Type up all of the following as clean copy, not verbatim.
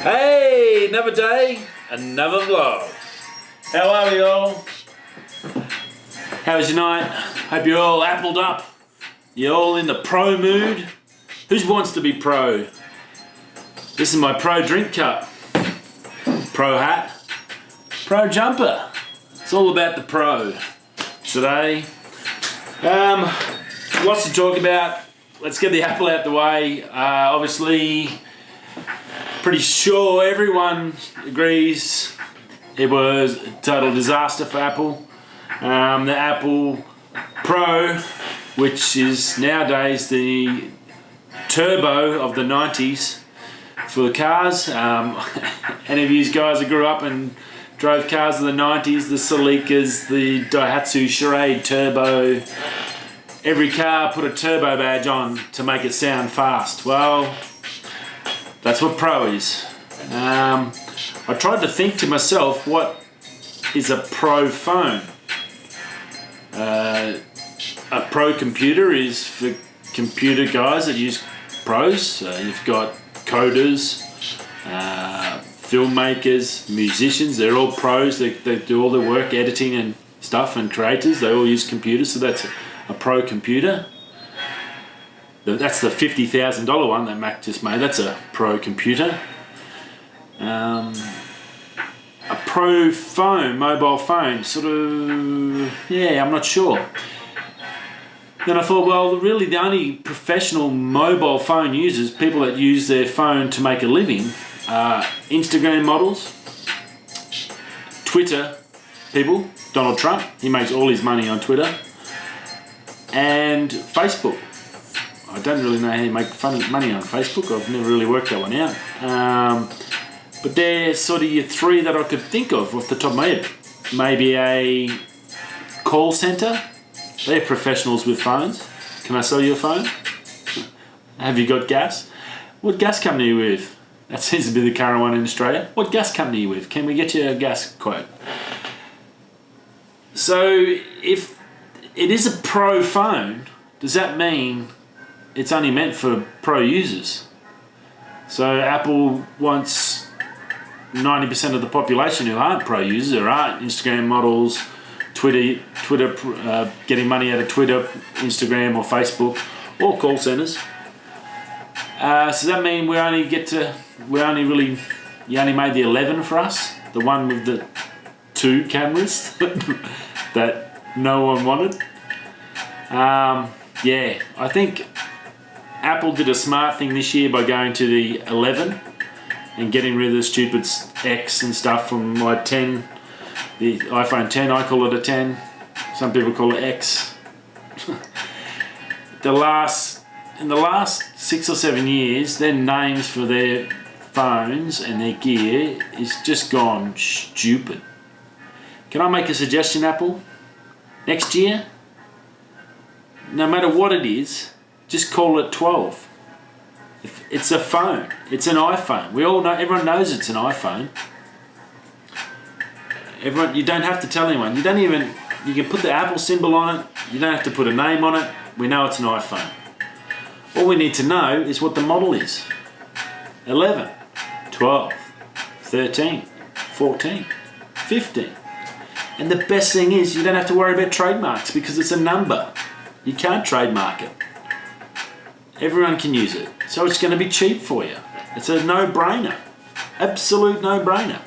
Hey, another day, another vlog. How are we all? How was your night? Hope you're all appled up. You're all in the pro mood. Who wants to be pro? This is my pro drink cup. Pro hat. Pro jumper. It's all about the pro today. Lots to talk about. Let's get the Apple out the way. Obviously, pretty sure everyone agrees it was a total disaster for Apple. The Apple Pro, which is nowadays the turbo of the 90s for cars. Any of you guys that grew up and drove cars in the 90s, the Celica's, the Daihatsu Charade Turbo, every car put a turbo badge on to make it sound fast. Well, that's what Pro is. I tried to think to myself, what is a Pro phone? A Pro computer is for computer guys that use pros. You've got coders, filmmakers, musicians. They're all pros. They do all their work, editing and stuff, and creators. They all use computers, so that's a Pro computer. That's the $50,000 one that Mac just made. That's a Pro computer. A Pro phone, mobile phone, sort of, yeah, I'm not sure. Then I thought, well, really the only professional mobile phone users, people that use their phone to make a living, are Instagram models, Twitter people, Donald Trump, he makes all his money on Twitter, and Facebook. I don't really know how you make money on Facebook. I've never really worked that one out. But they're sort of your three that I could think of off the top of my head. Maybe a call center. They're professionals with phones. Can I sell you a phone? Have you got gas? What gas company are you with? That seems to be the current one in Australia. What gas company are you with? Can we get you a gas quote? So if it is a Pro phone, does that mean it's only meant for Pro users? So Apple wants 90% of the population who aren't Pro users, or aren't Instagram models, Twitter, getting money out of Twitter, Instagram or Facebook, or call centers. So that mean you only made the 11 for us, the one with the 2 cameras that no one wanted. Yeah, I think Apple did a smart thing this year by going to the 11 and getting rid of the stupid X and stuff from my 10, the iPhone 10. I call it a 10. Some people call it X. In the last 6 or 7 years, their names for their phones and their gear is just gone stupid. Can I make a suggestion, Apple? Next year, no matter what it is, just call it 12. It's a phone. It's an iPhone. We all know. Everyone knows it's an iPhone. You don't have to tell anyone. You can put the Apple symbol on it. You don't have to put a name on it. We know it's an iPhone. All we need to know is what the model is. 11, 12, 13, 14, 15. And the best thing is you don't have to worry about trademarks because it's a number. You can't trademark it. Everyone can use it. So it's going to be cheap for you. It's a no-brainer. Absolute no-brainer.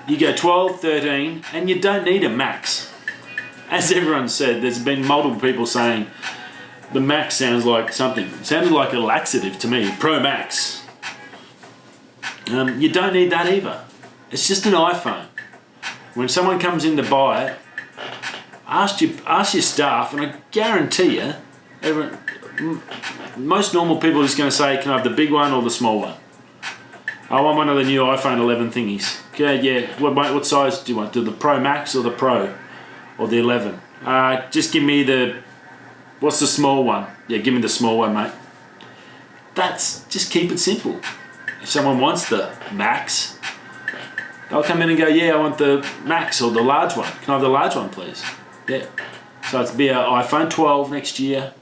You go 12, 13, and you don't need a Max. As everyone said, there's been multiple people saying the Max sounds like something. It sounded like a laxative to me. Pro Max. You don't need that either. It's just an iPhone. When someone comes in to buy it, ask your staff, and I guarantee you, most normal people are just going to say, can I have the big one or the small one? I want one of the new iPhone 11 thingies. Okay, yeah, what size do you want? Do the Pro Max or the Pro? Or the 11? Just give me what's the small one? Yeah, give me the small one, mate. Just keep it simple. If someone wants the Max, they'll come in and go, yeah, I want the Max or the large one. Can I have the large one, please? Yeah. So it'll be an iPhone 12 next year.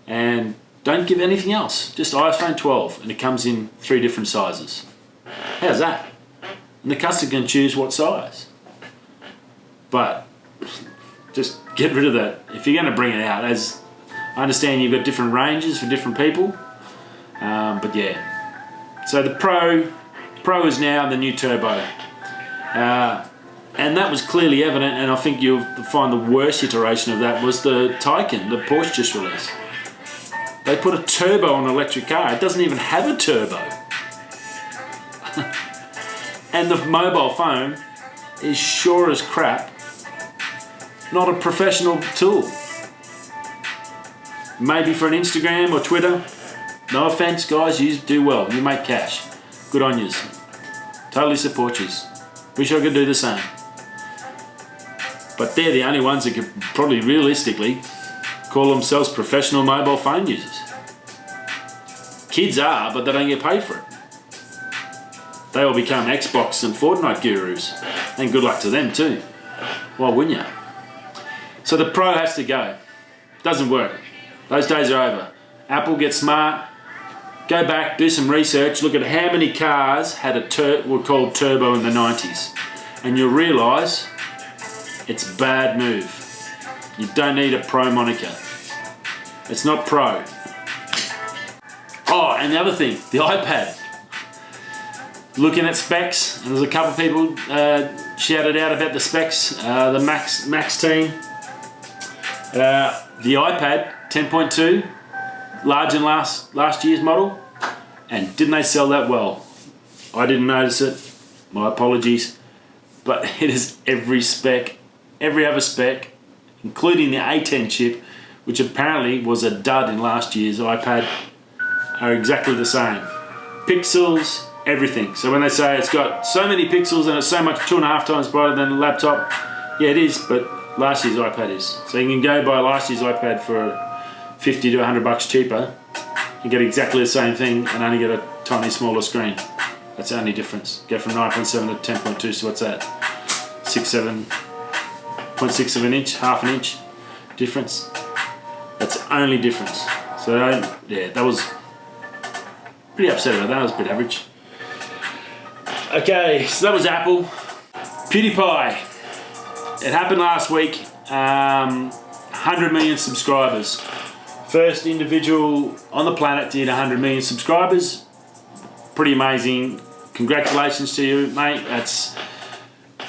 And don't give anything else, just iPhone 12, and it comes in 3 different sizes. How's that? And the customer can choose what size. But just get rid of that. If you're going to bring it out, as I understand you've got different ranges for different people, but yeah. So the Pro is now the new Turbo. And that was clearly evident, and I think you'll find the worst iteration of that was the Taycan, the Porsche just released. They put a turbo on an electric car. It doesn't even have a turbo. And the mobile phone is sure as crap not a professional tool. Maybe for an Instagram or Twitter. No offense, guys, you do well. You make cash. Good on yous. Totally support yous. Wish I could do the same. But they're the only ones that could probably realistically call themselves professional mobile phone users. Kids are, but they don't get paid for it. They all become Xbox and Fortnite gurus. And good luck to them too. Why wouldn't you? So the Pro has to go. Doesn't work. Those days are over. Apple, get smart. Go back, do some research, look at how many cars had were called turbo in the 90s. And you'll realise it's a bad move. You don't need a Pro moniker. It's not Pro. Oh, and the other thing, the iPad. Looking at specs, and there's a couple of people shouted out about the specs, the Max team. The iPad 10.2, larger than last year's model, and didn't they sell that well? I didn't notice it, my apologies, but it is every spec, every other spec, including the A10 chip, which apparently was a dud in last year's iPad, are exactly the same. Pixels, everything. So when they say it's got so many pixels and it's so much 2.5 times brighter than a laptop, yeah it is, but last year's iPad is. So you can go buy last year's iPad for 50 to 100 bucks cheaper and get exactly the same thing and only get a tiny smaller screen. That's the only difference. Go from 9.7 to 10.2, so what's that? 0.6 of an inch, half an inch difference. That's the only difference. So yeah, that was pretty upset about that. That was a bit average. Okay, so that was Apple. Pewdiepie. It happened last week. 100 million subscribers. First individual on the planet to hit 100 million subscribers. Pretty amazing. Congratulations to you, mate. That's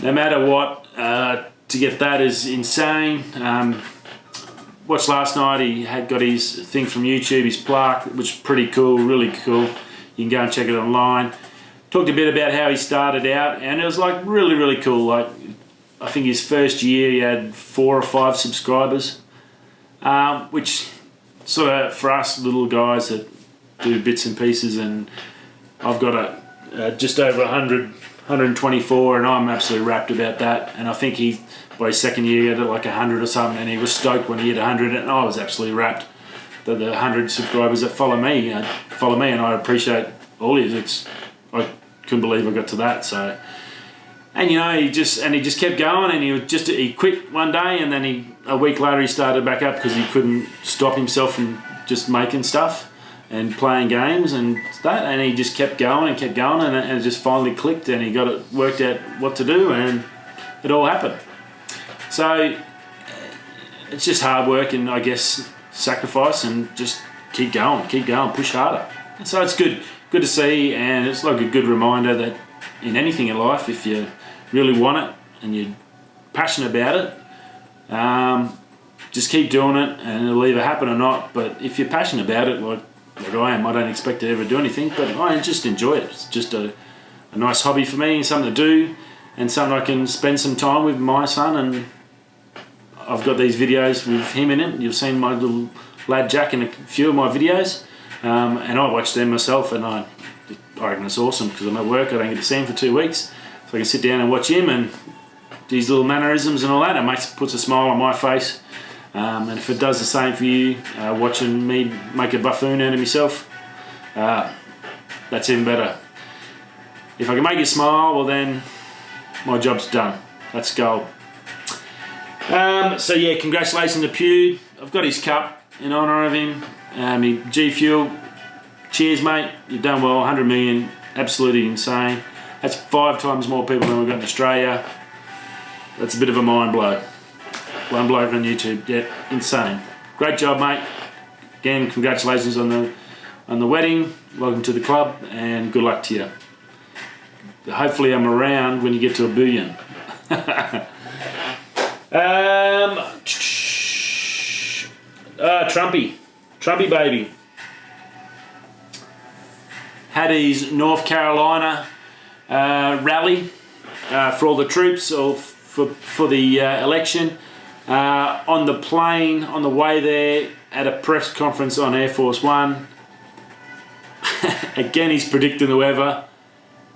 no matter what. To get that is insane. Watched last night. He had got his thing from YouTube, his plaque, which is pretty cool, really cool. You can go and check it online. Talked a bit about how he started out, and it was like really, really cool. Like I think his first year he had 4 or 5 subscribers, which sort of for us little guys that do bits and pieces, and I've got just over 100, 124, and I'm absolutely rapt about that. And I think he, by his second year, he had like 100 or something, and he was stoked when he hit 100, and I was absolutely rapt that the 100 subscribers that follow me, and I appreciate all of it. I couldn't believe I got to that. So, and you know, he just kept going, and he quit one day, and then a week later he started back up because he couldn't stop himself from just making stuff and playing games and that, and he just kept going, and it just finally clicked, and he got it worked out what to do, and it all happened. So it's just hard work and I guess sacrifice, and just keep going, push harder. And so it's good to see, and it's like a good reminder that in anything in life, if you really want it and you're passionate about it, just keep doing it, and it'll either happen or not. But if you're passionate about it, like I am, I don't expect to ever do anything, but I just enjoy it. It's just a nice hobby for me, something to do, and something I can spend some time with my son. And I've got these videos with him in it. You've seen my little lad Jack in a few of my videos, and I watch them myself, and I reckon it's awesome because I'm at work, I don't get to see him for 2 weeks, so I can sit down and watch him and these little mannerisms and all that. It puts a smile on my face, and if it does the same for you, watching me make a buffoon out of myself, that's even better. If I can make you smile, well then my job's done. That's gold. So yeah, congratulations to Pew. I've got his cup. in honour of him. G Fuel, cheers mate, you've done well. 100 million, absolutely insane. That's 5 times more people than we've got in Australia. That's a bit of a mind blow. One bloke on YouTube, yeah, insane. Great job, mate. Again, congratulations on the wedding. Welcome to the club, and good luck to you. Hopefully, I'm around when you get to a billion. Trumpy baby. Had his North Carolina rally for all the troops, or for the election. On the plane, on the way there, at a press conference on Air Force One. Again, he's predicting the weather,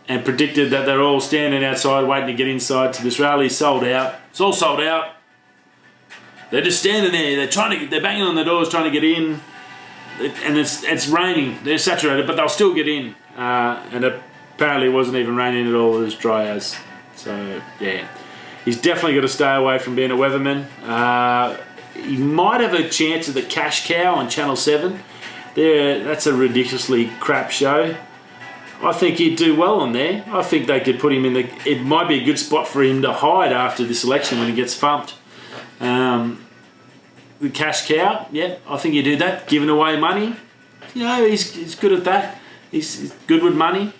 and predicted that they're all standing outside waiting to get inside to this rally. Sold out. It's all sold out. They're just standing there. They're banging on the doors trying to get in, and it's raining. They're saturated, but they'll still get in. And apparently, it wasn't even raining at all. It was dry as. So yeah, he's definitely got to stay away from being a weatherman. He might have a chance at the Cash Cow on Channel 7. That's a ridiculously crap show. I think he'd do well on there. I think they could put him in it might be a good spot for him to hide after this election when he gets thumped. The Cash Cow, yeah, I think you do that. Giving away money, he's good at that. He's good with money.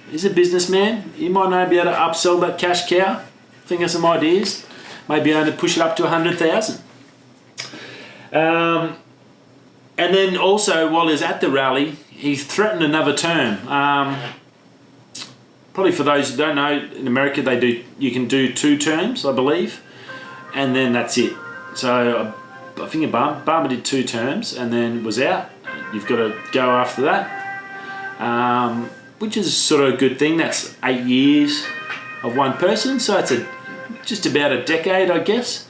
He's a businessman. He might not be able to upsell that Cash Cow. Think of some ideas. Maybe able to push it up to 100,000. And then also, while he's at the rally, he threatened another term. Probably for those who don't know, in America you can do 2 terms, I believe, and then that's it. So I think Obama did 2 terms and then was out. You've got to go after that, which is sort of a good thing. That's 8 years of one person, so it's just about a decade, I guess.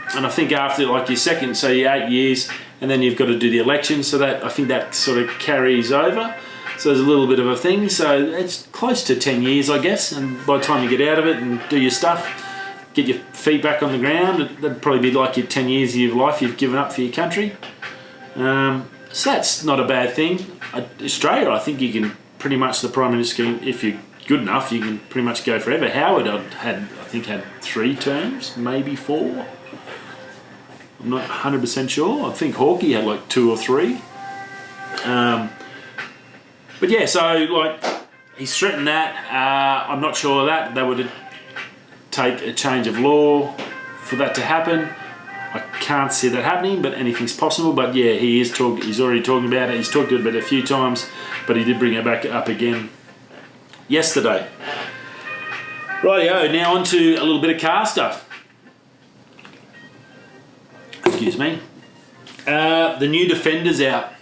And I think after like your second, so you're 8 years, and then you've got to do the election, so that I think that sort of carries over. So there's a little bit of a thing. So it's close to 10 years, I guess. And by the time you get out of it and do your stuff, get your feet back on the ground, that'd probably be like your 10 years of your life you've given up for your country. So that's not a bad thing. Australia, I think you can pretty much, the Prime Minister, if you're good enough, you can pretty much go forever. Howard had 3 terms, maybe 4. I'm not 100% sure. I think Hawkey had like 2 or 3. But yeah, so like he's threatened that. I'm not sure that would take a change of law for that to happen. I can't see that happening, but anything's possible. But yeah, he's already talking about it. He's talked about it a few times, but he did bring it back up again yesterday. Rightio, now on to a little bit of car stuff. Excuse me. The new Defender's out.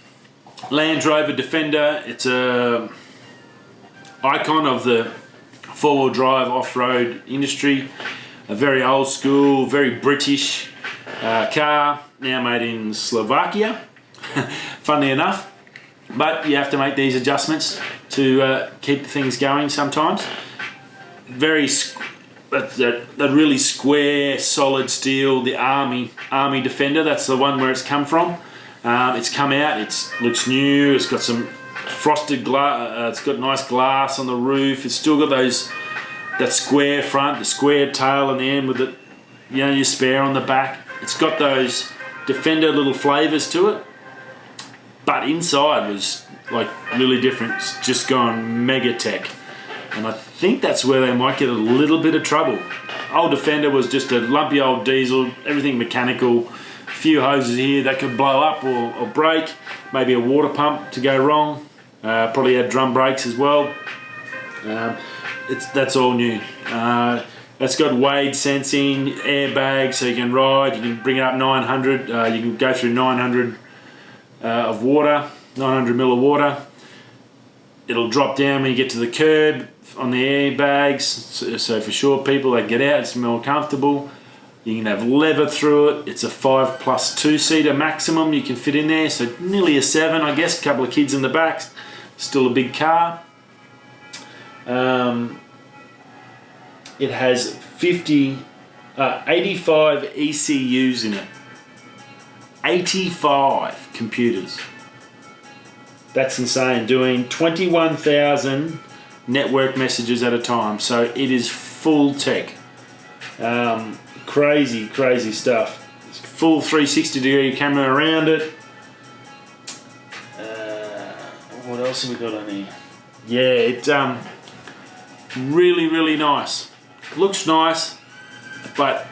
Land Rover Defender. It's a icon of the four-wheel drive off-road industry. A very old school, very British car, now made in Slovakia, funnily enough. But you have to make these adjustments to keep things going sometimes. That really square, solid steel, the Army Defender, that's the one where it's come from. It's come out, it looks new, it's got some frosted glass, it's got nice glass on the roof, it's still got that square front, the square tail on the end with your spare on the back. It's got those Defender little flavours to it, but inside was like really different. It's just gone mega tech, and I think that's where they might get a little bit of trouble. Old Defender was just a lumpy old diesel, everything mechanical, a few hoses here that could blow up or break, maybe a water pump to go wrong, probably had drum brakes as well. That's all new. It's got Wade sensing, airbags, so you can ride, you can bring it up 900, you can go through 900 of water, 900 mil of water. It'll drop down when you get to the curb on the airbags, so for short people, they get out, it's more comfortable. You can have leather through it. It's a 5 plus 2-seater maximum you can fit in there, so nearly a 7, I guess, a couple of kids in the back, still a big car. It has 85 ECUs in it. 85 computers. That's insane, doing 21,000 network messages at a time. So it is full tech. Crazy, crazy stuff. Full 360 degree camera around it. What else have we got on here? Yeah, it's really, really nice. Looks nice, but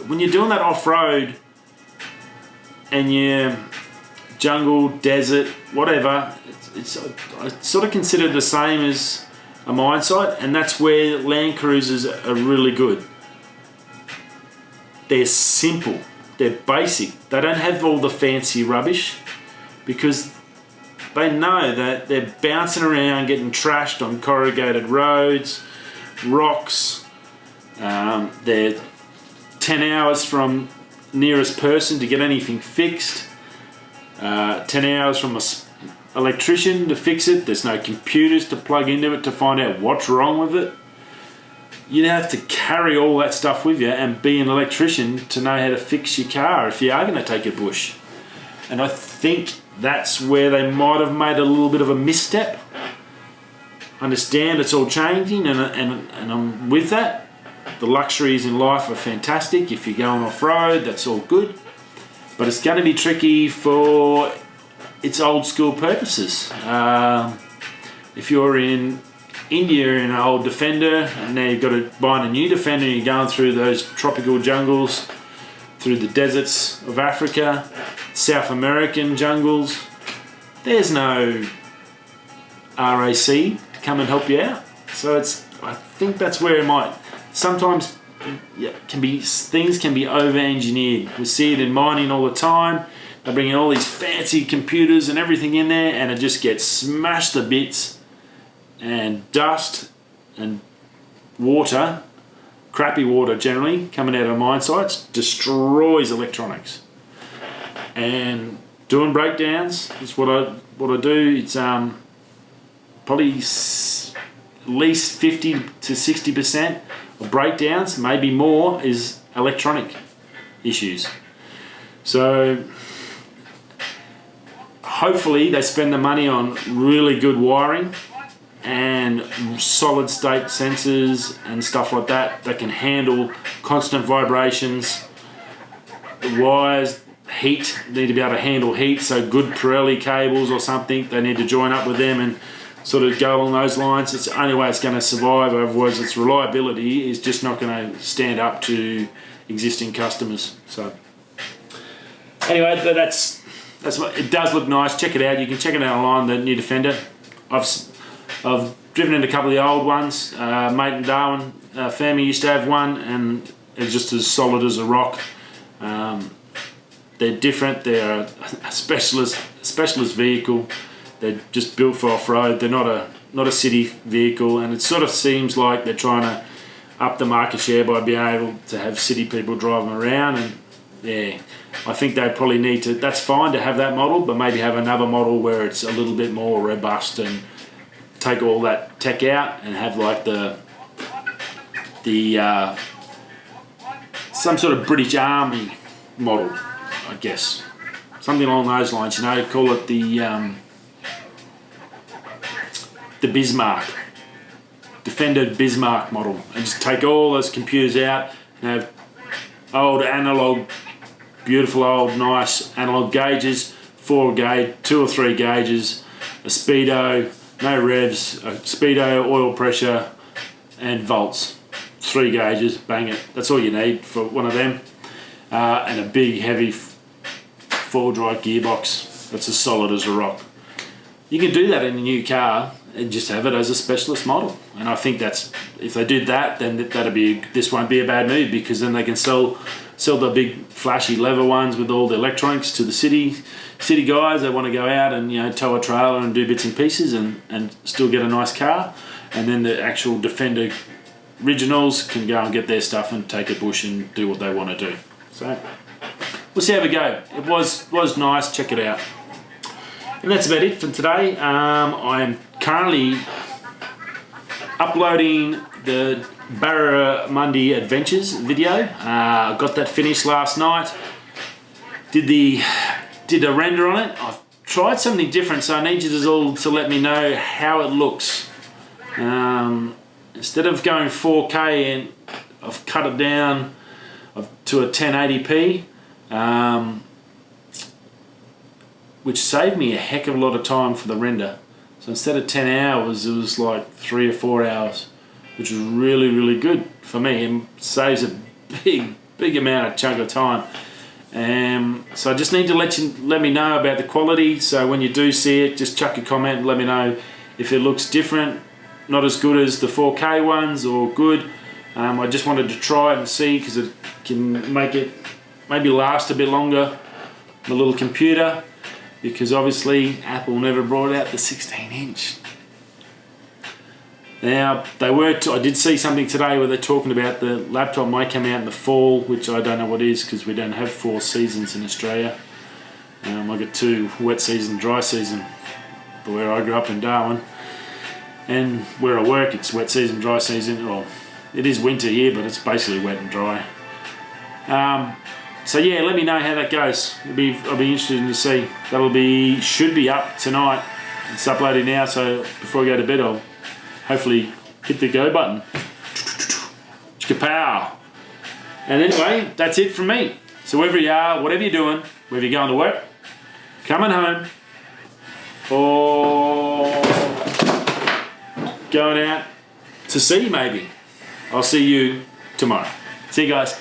when you're doing that off-road and you jungle, desert, whatever, it's I sort of consider it the same as a mine site, and that's where Land Cruisers are really good. They're simple, they're basic, they don't have all the fancy rubbish because they know that they're bouncing around getting trashed on corrugated roads, rocks. They're 10 hours from nearest person to get anything fixed. 10 hours from an electrician to fix it. There's no computers to plug into it to find out what's wrong with it. You'd have to carry all that stuff with you and be an electrician to know how to fix your car if you are going to take a bush. And I think that's where they might have made a little bit of a misstep. Understand it's all changing, and I'm with that. The luxuries in life are fantastic. If you're going off-road, that's all good. But it's going to be tricky for its old school purposes. If you're in India in an old Defender, and now you've got to buy a new Defender, and you're going through those tropical jungles, through the deserts of Africa, South American jungles, there's no RAC to come and help you out. So I think that's where it might sometimes things can be over-engineered. We see it in mining all the time. They bring in all these fancy computers and everything in there, and it just gets smashed to bits, and dust and water, crappy water generally, coming out of mine sites, destroys electronics. And doing breakdowns is what I do. It's probably at least 50 to 60% of breakdowns, maybe more, is electronic issues. So hopefully they spend the money on really good wiring and solid state sensors and stuff like that that can handle constant vibrations. The wires, heat, need to be able to handle heat, so good Pirelli cables or something, they need to join up with them and sort of go along those lines. It's the only way it's going to survive, otherwise its reliability is just not going to stand up to existing customers. So anyway, that's what it does. Look nice. Check it out. You can check it out online, the new Defender. I've driven in a couple of the old ones. Mate and Darwin family used to have one, and it's just as solid as a rock. They're different. They're a specialist vehicle. They're just built for off-road. They're not a city vehicle, and it sort of seems like they're trying to up the market share by being able to have city people drive them around. And yeah, I think they probably need to. That's fine to have that model, but maybe have another model where it's a little bit more robust and take all that tech out and have like the some sort of British Army model, I guess, something along those lines. You know, call it the Bismarck Defender Bismarck model, and just take all those computers out and have old analog, beautiful old nice analog gauges, 4 gauge, 2 or 3 gauges, a speedo, no revs, a speedo, oil pressure, and volts. 3 gauges, bang it. That's all you need for one of them, and a big heavy 4-wheel drive gearbox that's as solid as a rock. You can do that in a new car and just have it as a specialist model. And I think that's, if they did that, then this won't be a bad move, because then they can sell the big flashy leather ones with all the electronics to the city guys that want to go out and, you know, tow a trailer and do bits and pieces and still get a nice car. And then the actual Defender originals can go and get their stuff and take a bush and do what they want to do. So we'll see how we go. It was nice. Check it out. And that's about it for today. I am currently uploading the Barramundi Adventures video. I got that finished last night. did the render on it. I've tried something different, so I need you all to let me know how it looks. Instead of going 4K, and I've cut it down to a 1080p, which saved me a heck of a lot of time for the render. So instead of 10 hours, it was like 3 or 4 hours, which was really, really good for me and saves a big amount of chunk of time. So I just need to let me know about the quality. So when you do see it, just chuck a comment and let me know if it looks different, not as good as the 4K ones, or good. I just wanted to try it and see, because it can make it maybe last a bit longer on the little computer, because obviously Apple never brought out the 16-inch. Now, I did see something today where they're talking about the laptop might come out in the fall, which I don't know what is, because we don't have 4 seasons in Australia. I got 2, wet season, dry season, but where I grew up in Darwin. And where I work, it's wet season, dry season, or it is winter here, but it's basically wet and dry. So yeah, let me know how that goes. I'll be interested to see. Should be up tonight. It's uploaded now, so before I go to bed, I'll hopefully hit the go button. Kapow! And anyway, that's it from me. So wherever you are, whatever you're doing, whether you're going to work, coming home, or going out to sea maybe, I'll see you tomorrow. See you guys.